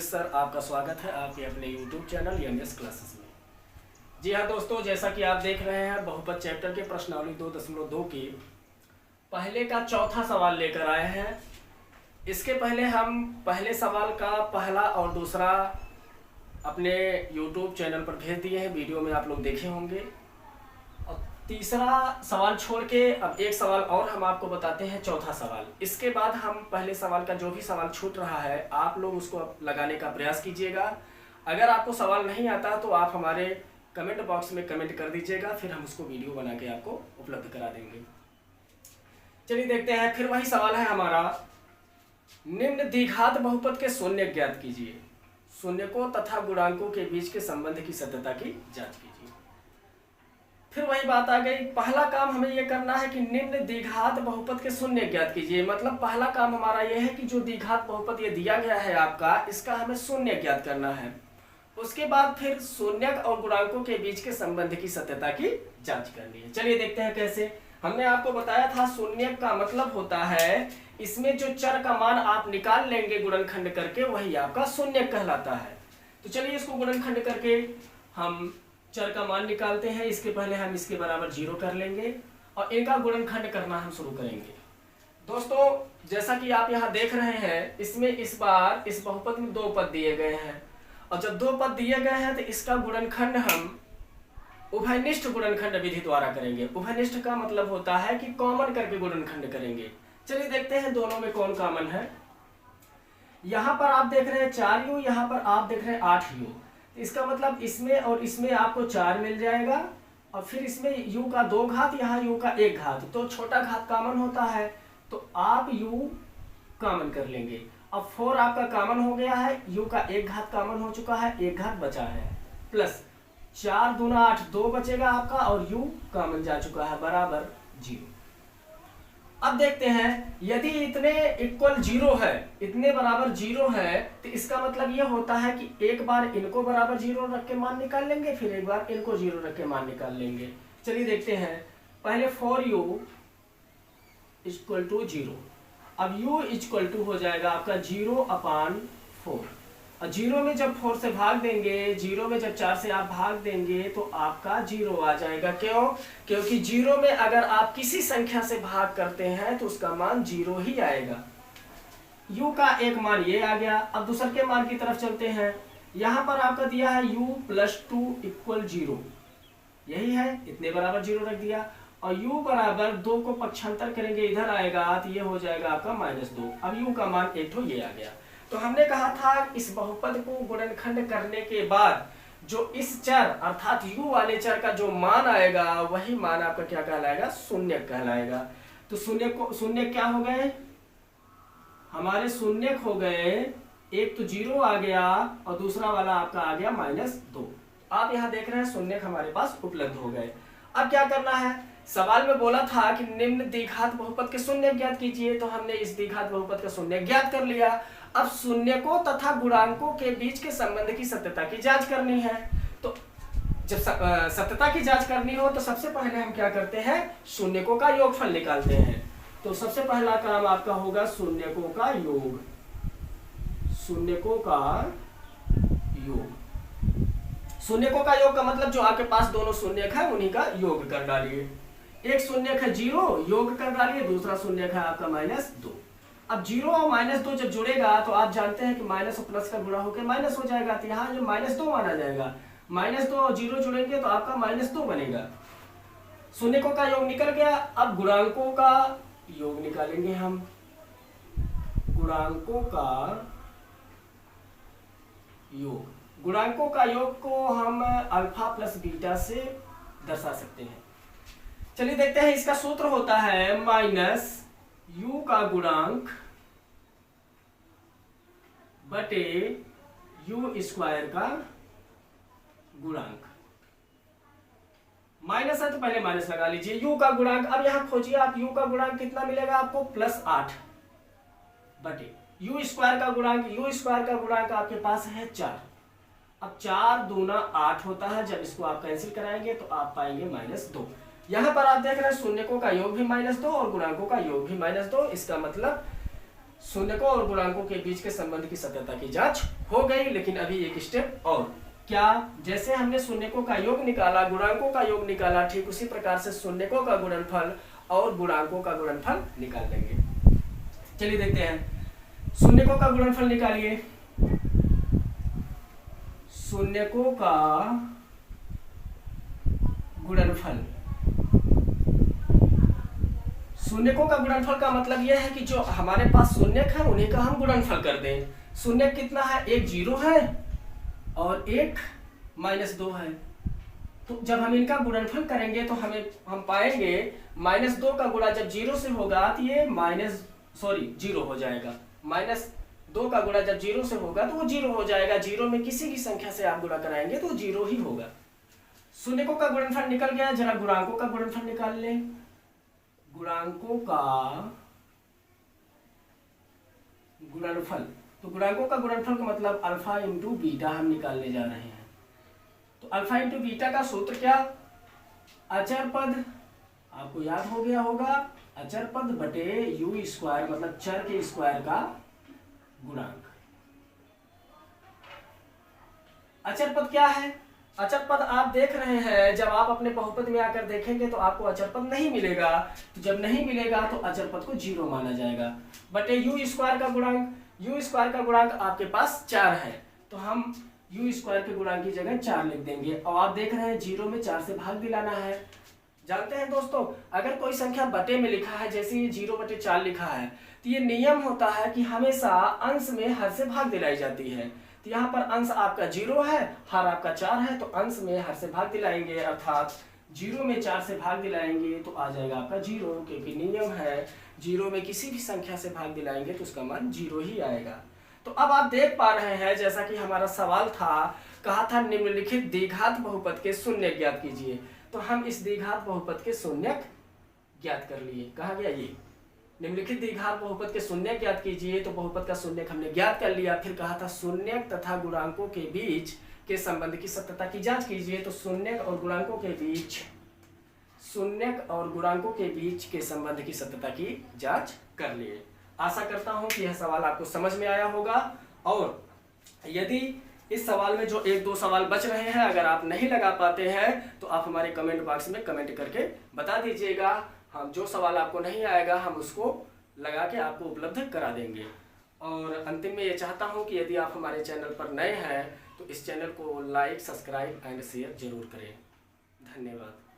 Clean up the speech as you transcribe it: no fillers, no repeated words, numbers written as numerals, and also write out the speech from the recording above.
Yogesh sir, आपका स्वागत है आपके अपने YouTube चैनल यंगेस्ट क्लासेस में। जी हाँ दोस्तों, जैसा कि आप देख रहे हैं बहुपद चैप्टर के प्रश्नावली 2.2 की पहले का चौथा सवाल लेकर आए हैं। इसके पहले हम पहले सवाल का पहला और दूसरा अपने YouTube चैनल पर भेज दिए हैं, वीडियो में आप लोग देखे होंगे। और तीसरा सवाल छोड़ के अब एक सवाल और हम आपको बताते हैं, चौथा सवाल। इसके बाद हम पहले सवाल का जो भी सवाल छूट रहा है आप लोग उसको लगाने का प्रयास कीजिएगा। अगर आपको सवाल नहीं आता तो आप हमारे कमेंट बॉक्स में कमेंट कर दीजिएगा, फिर हम उसको वीडियो बना के आपको उपलब्ध करा देंगे। चलिए देखते हैं, फिर वही सवाल है हमारा, निम्न द्विघात बहुपद के शून्य ज्ञात कीजिए। शून्यकों तथा गुणांकों के बीच के संबंध की सत्यता की जांच कीजिए। फिर वही बात आ गई, पहला काम हमें यह करना है कि निम्न द्विघात बहुपद के शून्य ज्ञात कीजिए। मतलब पहला काम हमारा यह है कि जो द्विघात बहुपद ये दिया गया है आपका, इसका हमें शून्य ज्ञात करना है। उसके बाद फिर शून्यक और गुणांकों के बीच के संबंध की सत्यता की जांच करनी है। चलिए देखते हैं कैसे। हमने आपको बताया था शून्यक का मतलब होता है इसमें जो चर का मान आप निकाल लेंगे गुणनखंड करके, वही आपका शून्यक कहलाता है। तो चलिए इसको गुणनखंड करके हम चर का मान निकालते हैं। इसके पहले हम इसके बराबर 0 कर लेंगे और इनका गुणनखंड करना हम शुरू करेंगे। दोस्तों जैसा कि आप यहाँ देख रहे हैं, इसमें इस बार इस बहुपद में 2 पद दिए गए हैं, और जब 2 पद दिए गए हैं तो इसका गुणनखंड हम उभयनिष्ठ गुणनखंड विधि द्वारा करेंगे। उभयनिष्ठ का मतलब होता है कि कॉमन करके गुणनखंड करेंगे। चलिए देखते हैं दोनों में कौन कॉमन है। यहाँ पर आप देख रहे हैं 4u, यहाँ पर आप देख रहे हैं 8u। इसका मतलब इसमें और इसमें आपको 4 मिल जाएगा, और फिर इसमें u का 2 घात, यहाँ u का 1 घात, तो छोटा घात कॉमन होता है, तो आप u कॉमन कर लेंगे। अब 4 आपका कॉमन हो गया है, u का 1 घात कॉमन हो चुका है, 1 घात बचा है, प्लस 4 दूना 8, 2 बचेगा आपका, और u कॉमन जा चुका है बराबर 0। अब देखते हैं, यदि इतने इक्वल 0 है, इतने बराबर 0 है, तो इसका मतलब ये होता है कि एक बार इनको बराबर 0 रख के मान निकाल लेंगे, फिर एक बार इनको 0 रख के मान निकाल लेंगे। चलिए देखते हैं, पहले 4u = 0। अब u = हो जाएगा आपका 0/4, और 0 में जब 4 से भाग देंगे, 0 में जब 4 से आप भाग देंगे तो आपका 0 आ जाएगा। क्यों? क्योंकि 0 में अगर आप किसी संख्या से भाग करते हैं तो उसका मान 0 ही आएगा। u का एक मान ये आ गया। अब दूसरे के मान की तरफ चलते हैं। यहाँ पर आपका दिया है u + 2 = 0, यही है, इतने बराबर 0 रख दिया, और u बराबर 2 को पक्षांतर करेंगे, इधर आएगा तो ये हो जाएगा आपका -2। अब u का मान एक तो ये आ गया। तो हमने कहा था इस बहुपद को गुणनखंड करने के बाद जो इस चर अर्थात u वाले चर का जो मान आएगा, वही मान आपका क्या कहलाएगा? शून्यक कहलाएगा। तो शून्यक क्या हो गए हमारे? शून्यक हो गए, एक तो 0 आ गया और दूसरा वाला आपका आ गया -2। आप यहाँ देख रहे हैं शून्यक हमारे पास उपलब्ध हो गए। अब क्या करना है? सवाल में बोला था कि निम्न द्विघात बहुपद के शून्य ज्ञात कीजिए, तो हमने इस द्विघात बहुपद का शून्य ज्ञात कर लिया। अब शून्यकों तथा गुणांकों के बीच के संबंध की सत्यता की जांच करनी है। तो जब सत्यता की जांच करनी हो तो सबसे पहले हम क्या करते हैं? शून्यकों का योगफल निकालते हैं। तो सबसे पहला काम आपका होगा शून्यकों का योग। शून्यकों का योग, शून्यकों का योग का मतलब जो आपके पास दोनों शून्यक है उन्हीं का योग कर डालिए। एक शून्यक है 0, योग कर डालिए, दूसरा शून्यक है आपका -2। अब 0 और -2 जब जुड़ेगा तो आप जानते हैं कि माइनस और प्लस का गुणा होकर माइनस हो जाएगा, तो यहाँ जो -2 माना जाएगा। -2 और 0 जुड़ेंगे तो आपका -2 बनेगा। शून्यकों का योग निकल गया। अब गुणांकों का योग निकालेंगे हम। गुणांकों का योग, गुणांकों का योग को हम अल्फा + बीटा से दर्शा सकते हैं। चलिए देखते हैं, इसका सूत्र होता है -u का गुणांक बटे u² का गुणांक। माइनस है तो पहले माइनस लगा लीजिए। u का गुणांक, अब यहां खोजिए आप, u का गुणांक कितना मिलेगा आपको? +8 बटे u² का गुणांक। u² का गुणांक आपके पास है 4। अब 4 दूना 8 होता है, जब इसको आप कैंसिल कराएंगे तो आप पाएंगे -2। यहाँ पर आप देख रहे हैं शून्यकों का योग भी -2 और गुणांकों का योग भी -2। इसका मतलब शून्यकों और गुणांकों के बीच के संबंध की सत्यता की जांच हो गई। लेकिन अभी एक स्टेप और, क्या, जैसे हमने शून्यकों का योग निकाला, गुणांकों का योग निकाला, ठीक उसी प्रकार से शून्यकों का गुणनफल और गुणांकों का गुणनफल निकाल लेंगे। चलिए देखते हैं, शून्यकों का गुणनफल निकालिए। शून्यकों का गुणनफल, शून्यकों का गुणनफल का मतलब यह है कि जो हमारे पास शून्यक है उन्हीं का हम गुणनफल कर दें। शून्यक कितना है, एक 0 है और एक -2 है। तो जब हम इनका गुणनफल करेंगे तो हम पाएंगे -2 का गुणा जब 0 से होगा तो ये 0 हो जाएगा। -2 का गुणा जब 0 से होगा तो वो 0 हो जाएगा। 0 में किसी भी संख्या से आप गुणा कराएंगे तो 0 ही होगा। शून्यकों का गुणनफल निकल गया, जरा गुणांकों का गुणनफल निकाल लें। गुणांकों का गुणनफल, तो गुणांकों का गुणनफल का मतलब अल्फा इंटू बीटा हम निकालने जा रहे हैं। तो अल्फा इंटू बीटा का सूत्र क्या, अचर पद, आपको याद हो गया होगा, अचर पद बटे यू स्क्वायर, मतलब चर के स्क्वायर का गुणांक। अचर पद क्या है, अचर पद आप देख रहे हैं, जब आप अपने बहुपद में आकर देखेंगे तो आपको अचर पद नहीं मिलेगा। तो जब नहीं मिलेगा तो अचर पद को 0 माना जाएगा, बटे यू स्क्वायर का गुणांक। यू स्क्वायर का गुणांक आपके पास 4 है, तो हम यू स्क्वायर के गुणांक की जगह 4 लिख देंगे। और आप देख रहे हैं 0 में 4 से भाग दिलाना है। जानते हैं दोस्तों, अगर कोई संख्या बटे में लिखा है, जैसे ये 0/4 लिखा है, तो ये नियम होता है कि हमेशा अंश में हर से भाग दिलाई जाती है। तो यहाँ पर अंश आपका 0 है, हर आपका 4 है, तो अंश में हर से भाग दिलाएंगे, अर्थात 0 में 4 से भाग दिलाएंगे तो आ जाएगा आपका 0, क्योंकि नियम है 0 में किसी भी संख्या से भाग दिलाएंगे तो उसका मान 0 ही आएगा। तो अब आप देख पा रहे हैं, जैसा कि हमारा सवाल था, कहा था निम्नलिखित द्विघात बहुपद के शून्य ज्ञात कीजिए। तो हम इस द्विघात बहुपद के शून्य ज्ञात कर लिए। कहा गया ये निम्नलिखित द्विघात बहुपद के शून्य ज्ञात कीजिए, तो बहुपद का शून्य हमने ज्ञात कर लिया। फिर कहा था शून्य तथा गुणांकों के बीच के संबंध की सत्यता की जांच कीजिए। तो शून्य और गुणांकों के बीच, शून्य और गुणांकों के बीच के संबंध की सत्यता की जांच कर लिए। आशा करता हूं कि यह सवाल आपको समझ में आया होगा। और यदि इस सवाल में जो 1-2 सवाल बच रहे हैं, अगर आप नहीं लगा पाते हैं तो आप हमारे कमेंट बॉक्स में कमेंट करके बता दीजिएगा। हम जो सवाल आपको नहीं आएगा हम उसको लगा के आपको उपलब्ध करा देंगे। और अंतिम में ये चाहता हूँ कि यदि आप हमारे चैनल पर नए हैं तो इस चैनल को लाइक, सब्सक्राइब एंड शेयर जरूर करें। धन्यवाद।